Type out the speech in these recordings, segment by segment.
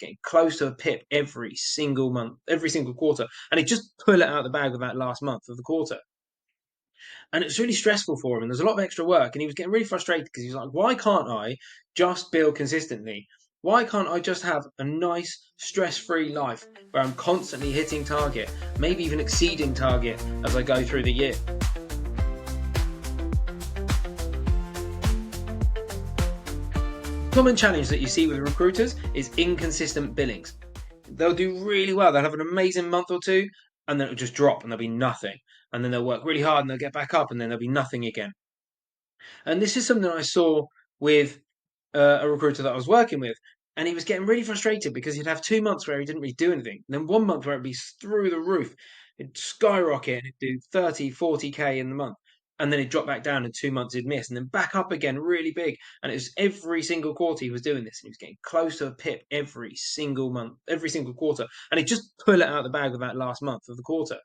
getting close to a pip every single month, every single quarter, and he'd just pull it out of the bag of that last month of the quarter. And it's really stressful for him, and there's a lot of extra work, and he was getting really frustrated because he was like, why can't I just bill consistently? Why can't I just have a nice, stress-free life where I'm constantly hitting target, maybe even exceeding target as I go through the year? Common challenge that you see with recruiters is inconsistent billings. They'll do really well. They'll have an amazing month or two, and then it'll just drop and there'll be nothing. And then they'll work really hard and they'll get back up and then there'll be nothing again. And this is something I saw with a recruiter that I was working with. And he was getting really frustrated because he'd have 2 months where he didn't really do anything. And then 1 month where it'd be through the roof. It'd skyrocket and it'd do 30, 40K in the month. And then he'd drop back down in 2 months he'd miss and then back up again really big. And it was every single quarter he was doing this. And he was getting close to a pip every single month, every single quarter. And he'd just pull it out of the bag of that last month of the quarter.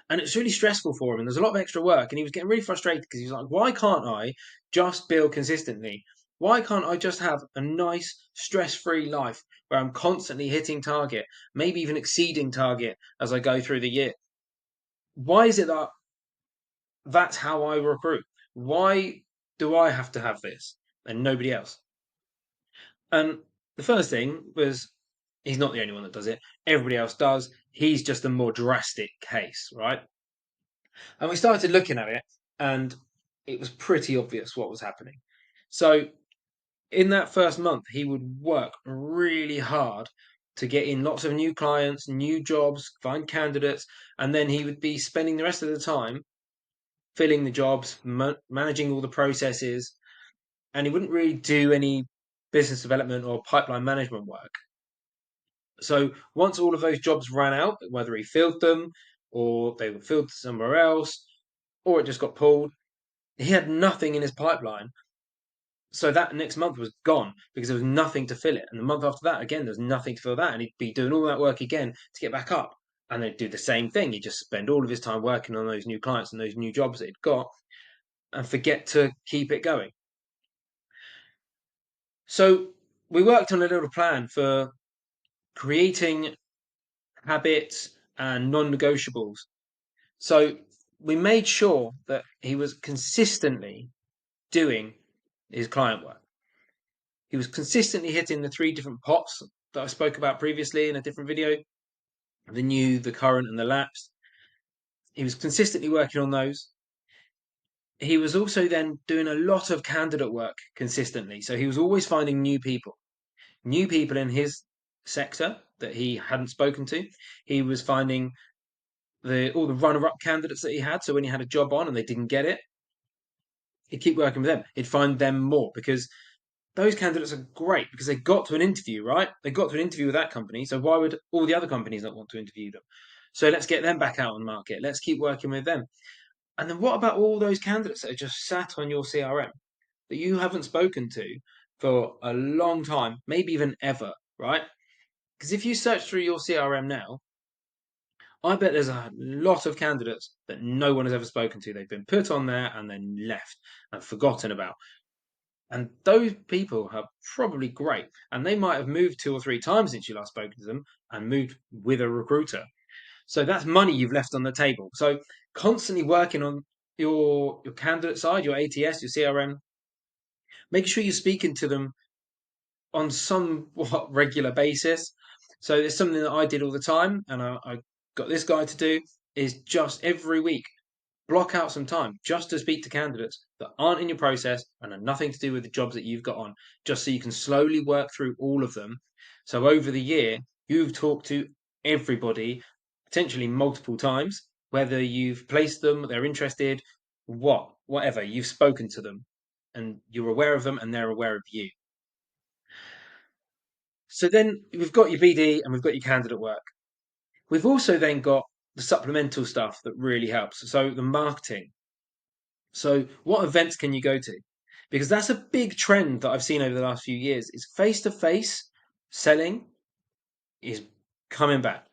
And it's really stressful for him, and there's a lot of extra work, and he was getting really frustrated because he was like, why can't I just bill consistently? Why can't I just have a nice, stress-free life where I'm constantly hitting target, maybe even exceeding target as I go through the year? Why is it that that's how I recruit? Why do I have to have this and nobody else? And the first thing was he's not the only one that does it. Everybody else does. He's just a more drastic case, right? And we started looking at it, and it was pretty obvious what was happening. So, in that first month, he would work really hard to get in lots of new clients, new jobs, find candidates, and then he would be spending the rest of the time filling the jobs, managing all the processes, and he wouldn't really do any business development or pipeline management work. So, once all of those jobs ran out, whether he filled them or they were filled somewhere else, or it just got pulled, he had nothing in his pipeline. So that next month was gone because there was nothing to fill it. And the month after that, again, there was nothing to fill that. And he'd be doing all that work again to get back up. And they'd do the same thing. He'd just spend all of his time working on those new clients and those new jobs that he'd got and forget to keep it going. So we worked on a little plan for creating habits and non-negotiables. So we made sure that he was consistently doing his client work. He was consistently hitting the 3 different pots that I spoke about previously in a different video, the new, the current, and the lapsed. He was consistently working on those. He was also then doing a lot of candidate work consistently. So he was always finding new people in his sector that he hadn't spoken to. He was finding all the runner-up candidates that he had. So when he had a job on and they didn't get it, he'd keep working with them. He'd find them more because those candidates are great because they got to an interview, right? They got to an interview with that company. So why would all the other companies not want to interview them? So let's get them back out on the market. Let's keep working with them. And then what about all those candidates that are just sat on your CRM that you haven't spoken to for a long time, maybe even ever, right? Because if you search through your CRM now, I bet there's a lot of candidates that no one has ever spoken to. They've been put on there and then left and forgotten about. And those people are probably great. And they might have moved 2 or 3 times since you last spoke to them and moved with a recruiter. So that's money you've left on the table. So constantly working on your candidate side, your ATS, your CRM, making sure you're speaking to them on somewhat regular basis. So it's something that I did all the time, and I got this guy to do is just every week block out some time just to speak to candidates that aren't in your process and have nothing to do with the jobs that you've got on, just so you can slowly work through all of them. So over the year, you've talked to everybody, potentially multiple times, whether you've placed them, they're interested, whatever, you've spoken to them and you're aware of them and they're aware of you. So then we've got your BD and we've got your candidate work. We've also then got the supplemental stuff that really helps. So the marketing. So what events can you go to? Because that's a big trend that I've seen over the last few years is face-to-face selling is coming back.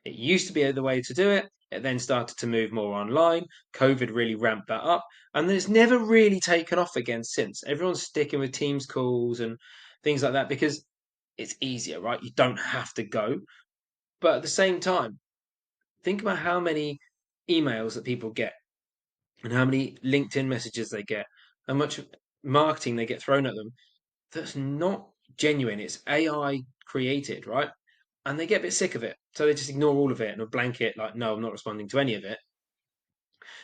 It used to be the way to do it. It then started to move more online. COVID really ramped that up. And then it's never really taken off again since. Everyone's sticking with Teams calls and things like that because it's easier, right? You don't have to go. But at the same time, think about how many emails that people get and how many LinkedIn messages they get, how much marketing they get thrown at them that's not genuine. It's AI created, right? And they get a bit sick of it. So they just ignore all of it and blanket, like, no, I'm not responding to any of it.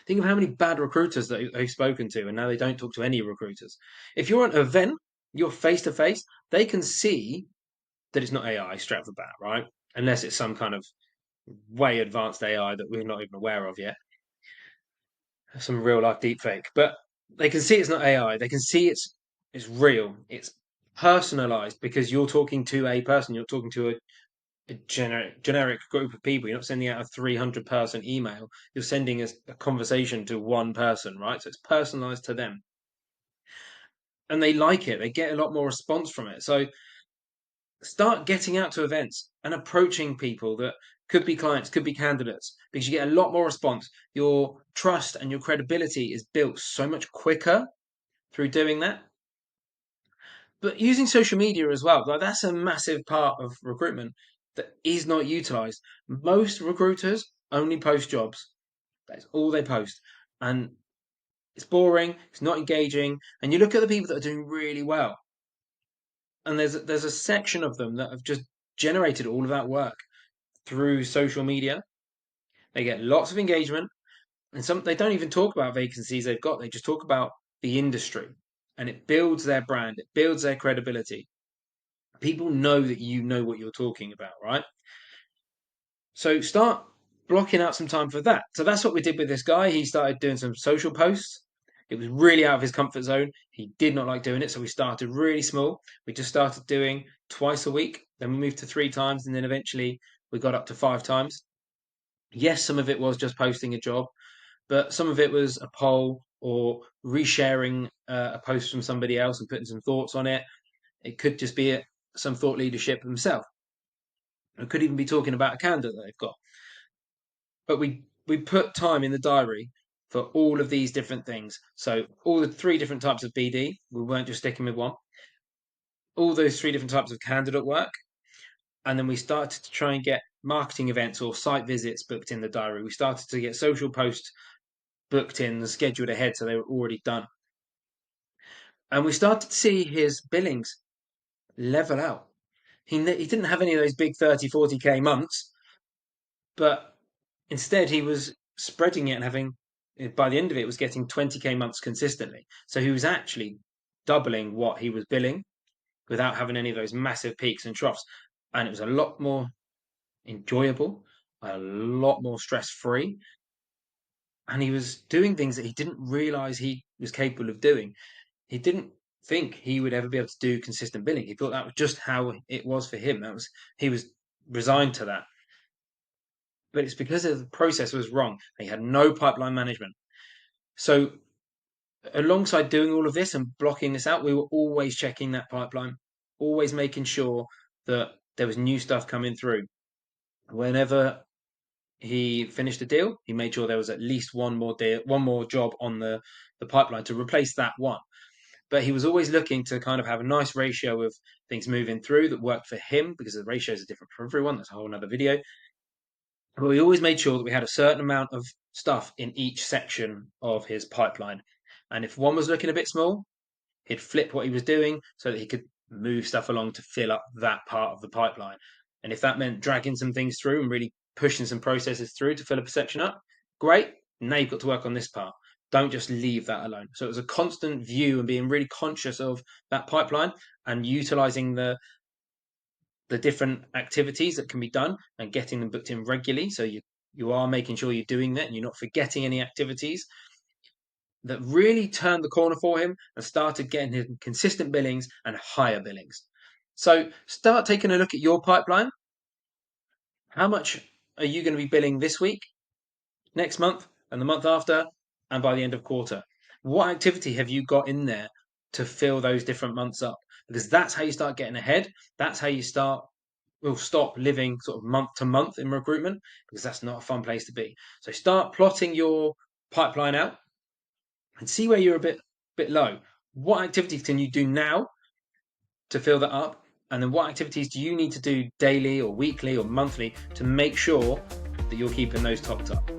Think of how many bad recruiters that they've spoken to, and now they don't talk to any recruiters. If you're at an event, you're face to face, they can see that it's not AI straight off the bat, right? Unless it's some kind of way advanced AI that we're not even aware of yet, some real life deepfake. But they can see it's not AI. They can see it's real. It's personalized because you're talking to a person. You're talking to a generic group of people. You're not sending out a 300-person email. You're sending a conversation to one person, right? So it's personalized to them, and they like it. They get a lot more response from it. So start getting out to events and approaching people that could be clients, could be candidates, because you get a lot more response. Your trust and your credibility is built so much quicker through doing that. But using social media as well, like that's a massive part of recruitment that is not utilized. Most recruiters only post jobs. That's all they post. And it's boring, it's not engaging. And you look at the people that are doing really well, and there's a section of them that have just generated all of that work through social media. They get lots of engagement, and some they don't even talk about vacancies they've got. They just talk about the industry, and it builds their brand, it builds their credibility. People know that you know what you're talking about, right? So start blocking out some time for that. So that's what we did with this guy. He started doing some social posts. It was really out of his comfort zone. He did not like doing it, so we started really small. We just started doing twice a week. Then we moved to 3 times, and then eventually we got up to 5 times. Yes, some of it was just posting a job, but some of it was a poll or resharing a post from somebody else and putting some thoughts on it. It could just be some thought leadership himself. It could even be talking about a candidate that they've got. But we put time in the diary for all of these different things. So all the 3 different types of BD, we weren't just sticking with one. All those 3 different types of candidate work, and then we started to try and get marketing events or site visits booked in the diary. We started to get social posts booked in and scheduled ahead, so they were already done. And we started to see his billings level out. He didn't have any of those big 30, 40K months, but instead he was spreading it and having, by the end of it, was getting 20K months consistently. So he was actually doubling what he was billing without having any of those massive peaks and troughs. And it was a lot more enjoyable, a lot more stress free. And he was doing things that he didn't realize he was capable of doing. He didn't think he would ever be able to do consistent billing. He thought that was just how it was for him. He was resigned to that. But it's because the process was wrong. He had no pipeline management. So alongside doing all of this and blocking this out, we were always checking that pipeline, always making sure that there was new stuff coming through. Whenever he finished a deal, he made sure there was at least one more deal, one more job on the pipeline to replace that one. But he was always looking to kind of have a nice ratio of things moving through that worked for him, because the ratios are different for everyone. That's a whole other video. But we always made sure that we had a certain amount of stuff in each section of his pipeline. And if one was looking a bit small, he'd flip what he was doing so that he could move stuff along to fill up that part of the pipeline. And if that meant dragging some things through and really pushing some processes through to fill a section up, great. Now you've got to work on this part. Don't just leave that alone. So it was a constant view and being really conscious of that pipeline and utilizing the different activities that can be done and getting them booked in regularly. So you are making sure you're doing that and you're not forgetting any activities, that really turned the corner for him and started getting him consistent billings and higher billings. So start taking a look at your pipeline. How much are you going to be billing this week, next month, and the month after, and by the end of quarter? What activity have you got in there to fill those different months up? Because that's how you start getting ahead. That's how you will stop living sort of month to month in recruitment, because that's not a fun place to be. So start plotting your pipeline out and see where you're a bit low. What activities can you do now to fill that up? And then what activities do you need to do daily or weekly or monthly to make sure that you're keeping those topped up?